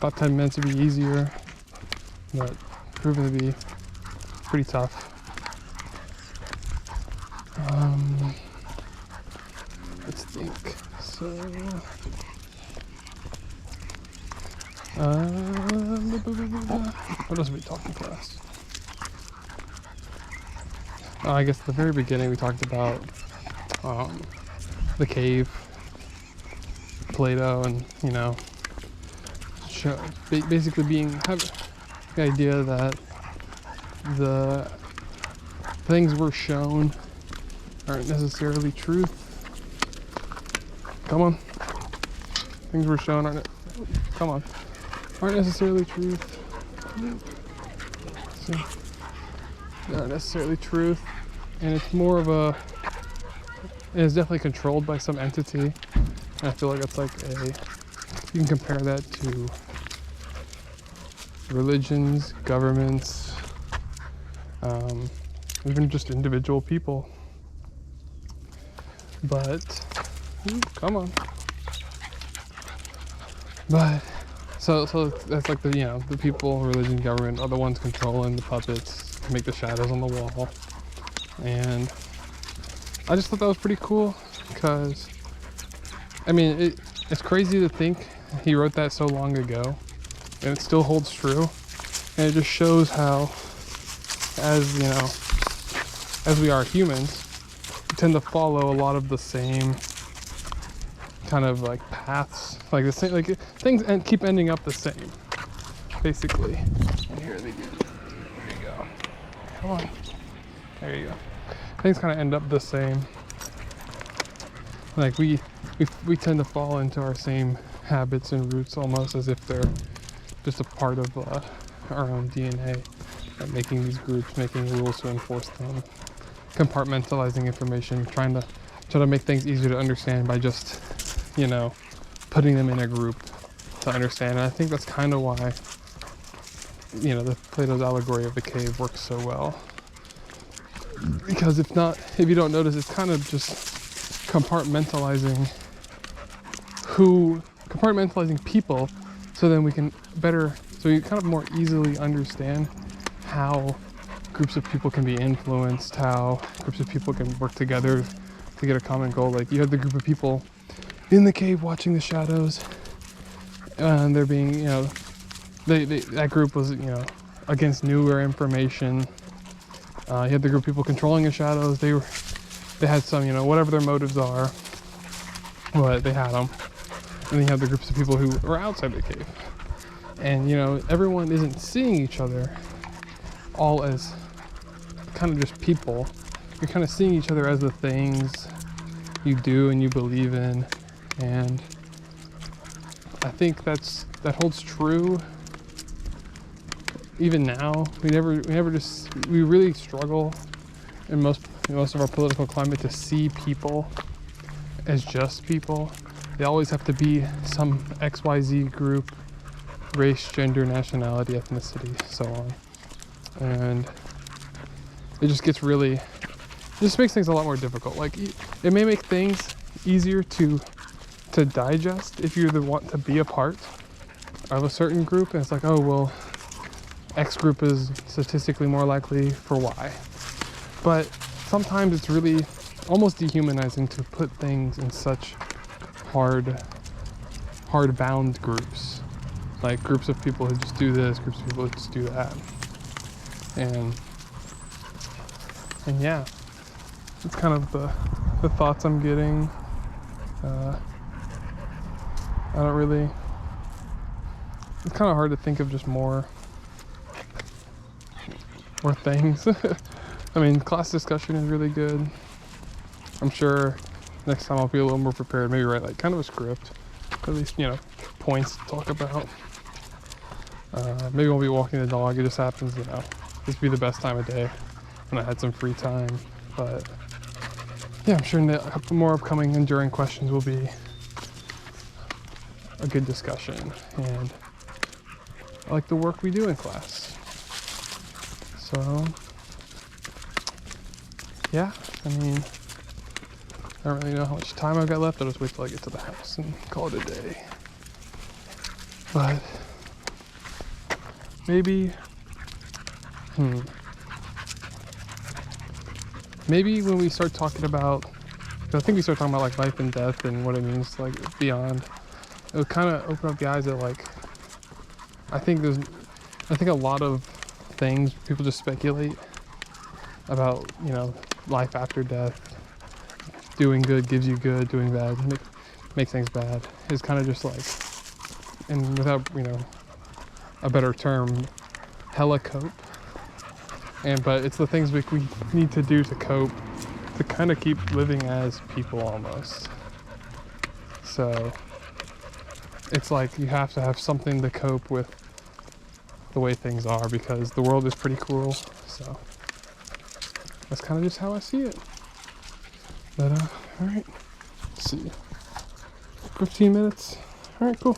thought 10 minutes would be easier, but proven to be pretty tough. Let's think. So, what else are we talking class? I guess at the very beginning we talked about the cave, Plato, and basically have the idea that the things we're shown aren't necessarily truth. Come on. Things we're shown aren't necessarily truth. So, they aren't necessarily truth, and it's more of it's definitely controlled by some entity. And I feel like it's like you can compare that to religions, governments, even just individual people. But come on. But so that's like the people, religion, government are the ones controlling the puppets, make the shadows on the wall. And I just thought that was pretty cool, because it's crazy to think he wrote that so long ago and it still holds true. And it just shows how, as we are humans, we tend to follow a lot of the same kind of like paths, like the same, like things and keep ending up the same, basically. And here they go. There you go. Come on. There you go. Things kind of end up the same. Like we tend to fall into our same habits and roots, almost as if they're just a part of our own DNA. Like making these groups, making rules to enforce them, compartmentalizing information, trying to make things easier to understand by just putting them in a group to understand. And I think that's kind of why the Plato's allegory of the cave works so well, because if you don't notice, it's kind of just compartmentalizing people, so then we kind of more easily understand how groups of people can be influenced, how groups of people can work together to get a common goal. Like you had the group of people in the cave watching the shadows, and they're being, that group was, against newer information. You had the group of people controlling the shadows. They had some, whatever their motives are, but they had them. And then you have the groups of people who were outside the cave. And, everyone isn't seeing each other all as kind of just people. You're kind of seeing each other as the things you do and you believe in. And I think that holds true even now. We really struggle in most of our political climate to see people as just people. They always have to be some XYZ group, race, gender, nationality, ethnicity, so on. And it just makes things a lot more difficult. Like, it may make things easier to digest if you want to be a part of a certain group, and it's like, oh well, X group is statistically more likely for Y. But sometimes it's really almost dehumanizing to put things in such hard bound groups, like groups of people who just do this, groups of people who just do that. And yeah, it's kind of the thoughts I'm getting. It's kind of hard to think of just more things. Class discussion is really good. I'm sure next time I'll be a little more prepared, maybe write like kind of a script, at least, points to talk about. Maybe I'll be walking the dog. It just happens, this be the best time of day when I had some free time. But yeah, I'm sure a couple more upcoming enduring questions will be a good discussion, and I like the work we do in class. So yeah, I don't really know how much time I've got left. I'll just wait till I get to the house and call it a day. But maybe, maybe when we start talking about, I think we start talking about like life and death and what it means like beyond, it would kind of open up the eyes that like, I think a lot of things people just speculate about, life after death. Doing good gives you good, doing bad makes things bad. It's kind of just like, and without, a better term, hella cope. But it's the things we need to do to cope, to kind of keep living as people almost. So it's like you have to have something to cope with the way things are, because the world is pretty cruel. So that's kind of just how I see it. But all right, let's see, 15 minutes. All right, cool.